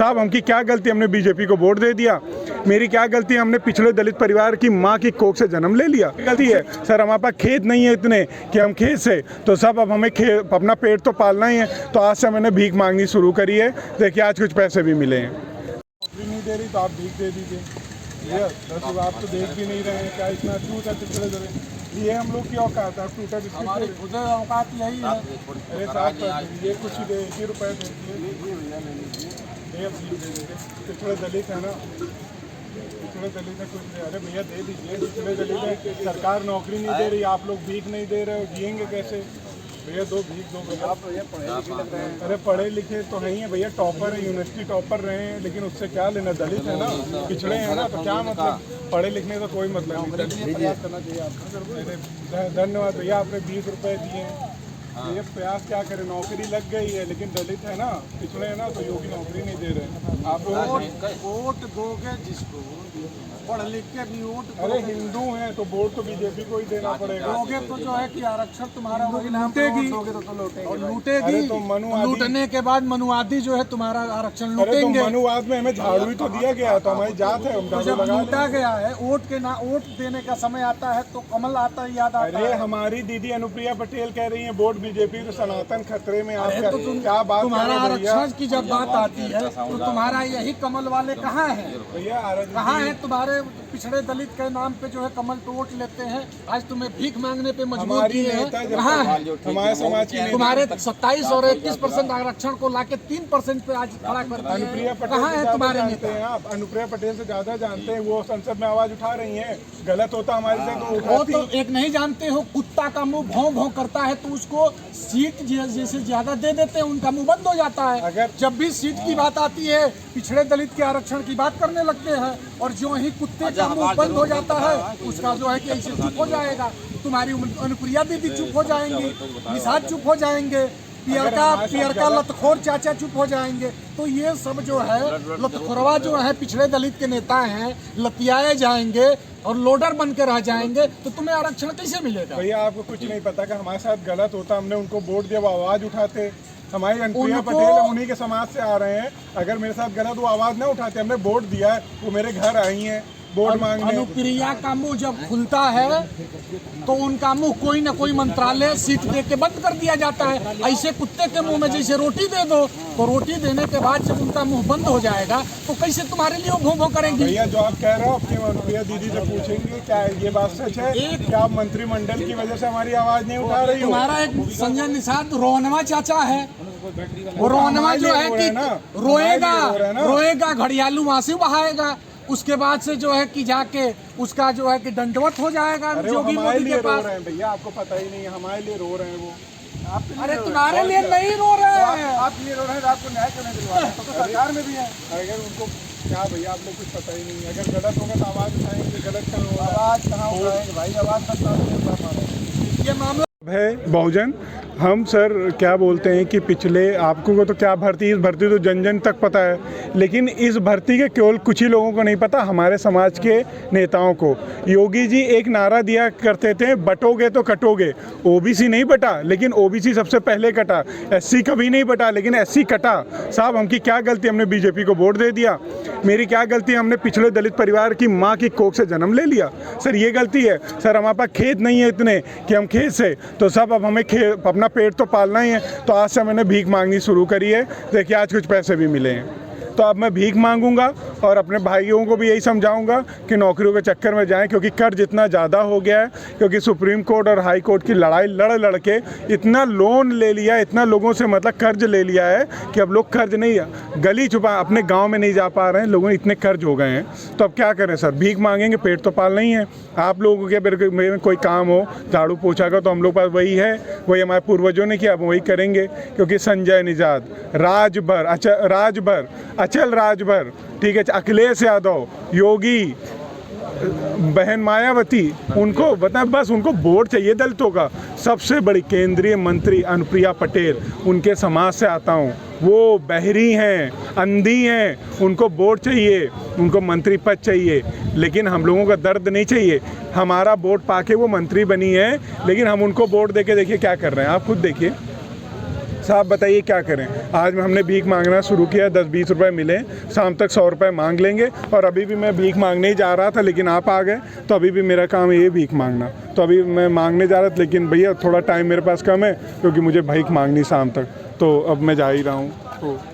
साहब हमकी क्या गलती, हमने बीजेपी को वोट दे दिया, मेरी क्या गलती, हमने पिछड़े दलित परिवार की माँ की कोख से जन्म ले लिया, गलती है सर। हमारे पास खेत नहीं है इतने कि हम खेत से, तो सब अब हमें अपना पेट तो पालना ही है, तो आज से मैंने भीख मांगनी शुरू करी है। देखिए आज कुछ पैसे भी मिले हैं। नौकरी नहीं दे रही तो आप भीख दे दीजिए। ये 10 आप तो देख भी नहीं रहे हैं, क्या इतना छूट है पिछड़े दलित, ये हम लोग की औकात है। टूटा हमारी खुद औकात यही है। अरे साहब ये कुछ दे, 1 रुपये दे पिछड़े दलित है ना, पिछड़े दलित है कुछ दे। अरे भैया दे दीजिए, पिछड़े दलित है, सरकार नौकरी नहीं दे रही, आप लोग भीख नहीं दे रहे हो, जिएंगे कैसे भैया? दो भीख दो भैया। आप भैया पढ़े लिखे लग रहे हैं। अरे पढ़े लिखे तो नहीं है भैया, टॉपर है, यूनिवर्सिटी टॉपर रहे हैं, लेकिन उससे क्या लेना, दलित है ना, पिछड़े हैं ना, तो क्या मतलब, पढ़े लिखने का कोई मतलब नहीं। प्रयास करना चाहिए आपको। धन्यवाद भैया, आपने 20 रुपये दिए। ये प्रयास क्या करें, नौकरी लग गई है, लेकिन दलित है ना, पिछड़े है ना, तो योगी नौकरी नहीं दे रहे। आप वोट दोगे जिसको पढ़ लिख के भी वोट, अरे हिंदू हैं तो वोट तो बीजेपी को ही देना पड़ेगा। दोगे तो जो है कि आरक्षण तुम्हारा लूटेगी और लूटेगी, तो लूटने के बाद मनुवादी जो है तुम्हारा आरक्षण लूटेंगे। तो मनुवाद में हमें झाड़ू ही तो दिया गया, तो हमारी जात है, तो जब लूटा गया है, वोट देने का समय आता है तो कमल आता है, याद आता है। अरे हमारी दीदी अनुप्रिया पटेल कह रही है वोट बीजेपी तो सनातन खतरे में। आप क्या बात, तुम्हारा आरक्षण की जब बात आती है तो तुम्हारा यही कमल वाले कहाँ है भैया? कहाँ है तुम्हारे पिछड़े दलित के नाम पे जो है कमल तो वोट लेते हैं, आज तुम्हें भीख मांगने पे मजबूर किए हैं। कहाँ है हमारे समाज की? तुम्हारे 27 और 21% आरक्षण को लाके 3% पे आज खड़ा करते हैं। अनुप्रिया पटेल कहाँ है तुम्हारे नेता? आप अनुप्रिया पटेल से ज्यादा जानते हैं, वो संसद में आवाज उठा रही हैं, गलत होता हमारे से तो वो तो एक नहीं जानते हो, कुत्ता का मुंह भौं भौं करता है तो उसको सीट जैसे ज्यादा दे देते हैं, उनका मुंह बंद हो जाता है। अगर जब भी सीट की बात आती है, पिछड़े दलित के आरक्षण की बात करने लगते हैं, और जो ही कुत्ते का मुंह बंद हो जाता है उसका जो है कि ऐसे चुप हो जाएगा। तुम्हारी अनुप्रिया दीदी चुप हो जाएंगी, निषाद चुप हो जाएंगे, पियरका लतखोर चाचा चुप हो जाएंगे। तो ये सब जो है लतखोरवा जो है पिछड़े दलित के नेता हैं, लतियाए जाएंगे और लोडर बन के रह जाएंगे, तो तुम्हें आरक्षण कैसे मिलेगा? भैया आपको कुछ नहीं पता कि हमारे साथ गलत होता, हमने उनको वोट दिया, वो आवाज उठाते। हमारी अनुप्रिया पटेल उन्हीं के समाज से आ रहे हैं, अगर मेरे साथ गलत वो आवाज ना उठाते, हमने वोट दिया है, वो मेरे घर आई हैं वोट मांगने। अनुप्रिया का मुंह जब खुलता है तो उनका मुंह कोई ना कोई मंत्रालय सीट दे के बंद कर दिया जाता है। ऐसे कुत्ते के मुंह में जैसे रोटी दे दो, तो रोटी देने के बाद जब उनका मुंह बंद हो जाएगा तो कैसे तुम्हारे लिए भों भों करेंगे? भैया जो आप कह रहे हो, अपनी अनुप्रिया दीदी से पूछेंगे क्या ये बात सच है? क्या आप मंत्रिमंडल की वजह से हमारी आवाज नहीं उठा रही हो? तुम्हारा एक संजय निषाद रोहनवा चाचा है, वो रोहनवा जो है कि रोएगा, घड़ियालू आंसू बहाएगा, उसके बाद से जो है कि जाके उसका जो है कि दंडवत हो जाएगा योगी मोदी के पास। भैया आपको पता ही नहीं है, हमारे लिए रो रहे हैं वो। अरे तुम्हारे लिए नहीं रो रहे हैं, आप लिए रो रहे हैं, आपको न्याय क्यों नहीं दिलवा रहे? तो सरकार में भी है, अगर उनको क्या भैया आप लोग कुछ पता ही नहीं है, अगर गलत होगा तो आवाज उठाएंगे, गलत कहाँ होगा? आवाज कहाँ उठाएंगे भाई, आवाज ये मामला है बहुजन। हम सर क्या बोलते हैं कि पिछले आपको को तो क्या भर्ती, इस भर्ती तो जन जन तक पता है, लेकिन इस भर्ती के केवल कुछ ही लोगों को नहीं पता, हमारे समाज के नेताओं को। योगी जी एक नारा दिया करते थे, बटोगे तो कटोगे। ओबीसी नहीं बटा, लेकिन ओबीसी सबसे पहले कटा। एससी कभी नहीं बटा, लेकिन एससी कटा। साहब हमकी क्या गलती, हमने बीजेपी को वोट दे दिया, मेरी क्या गलती, हमने पिछड़े दलित परिवार की माँ की कोख से जन्म ले लिया। सर ये गलती है सर, हमारे पास खेत नहीं है इतने कि हम खेत से, तो सब अब हमें अपना पेट तो पालना ही है, तो आज से मैंने भीख मांगनी शुरू करी है। देखिए आज कुछ पैसे भी मिले हैं, तो अब मैं भीख मांगूंगा और अपने भाइयों को भी यही समझाऊंगा कि नौकरियों के चक्कर में जाएं, क्योंकि कर्ज इतना ज़्यादा हो गया है, क्योंकि सुप्रीम कोर्ट और हाई कोर्ट की लड़ाई लड़ के इतना लोन ले लिया, इतना लोगों से मतलब कर्ज ले लिया है कि अब लोग कर्ज नहीं, गली छुपा अपने गाँव में नहीं जा पा रहे हैं, लोगों इतने कर्ज हो गए हैं। तो अब क्या करें सर, भीख मांगेंगे, पेट तो पालना ही है। आप लोगों के मेरे कोई काम हो, झाड़ू पोछा का, तो हम लोग पास वही है, वही हमारे पूर्वजों ने किया, अब वही करेंगे। क्योंकि संजय निषाद, राजभर, अचल राजभर, ठीक है, अखिलेश यादव, योगी, बहन मायावती, उनको बता, बस उनको वोट चाहिए दलितों का। सबसे बड़ी केंद्रीय मंत्री अनुप्रिया पटेल, उनके समाज से आता हूँ, वो बहरी हैं, अंधी हैं, उनको वोट चाहिए, उनको मंत्री पद चाहिए, लेकिन हम लोगों का दर्द नहीं चाहिए। हमारा वोट पाके वो मंत्री बनी है, लेकिन हम उनको वोट देके देखिए क्या कर रहे हैं, आप खुद देखिए। साहब बताइए क्या करें। आज हमने भीख मांगना शुरू किया, 10-20 रुपए मिले, शाम तक 100 रुपए मांग लेंगे। और अभी भी मैं भीख मांगने ही जा रहा था, लेकिन आप आ गए, तो अभी भी मेरा काम ये भीख मांगना। तो अभी मैं मांगने जा रहा था, लेकिन भैया थोड़ा टाइम मेरे पास कम है, क्योंकि मुझे भीख मांगनी शाम तक, तो अब मैं जा ही रहा हूँ। तो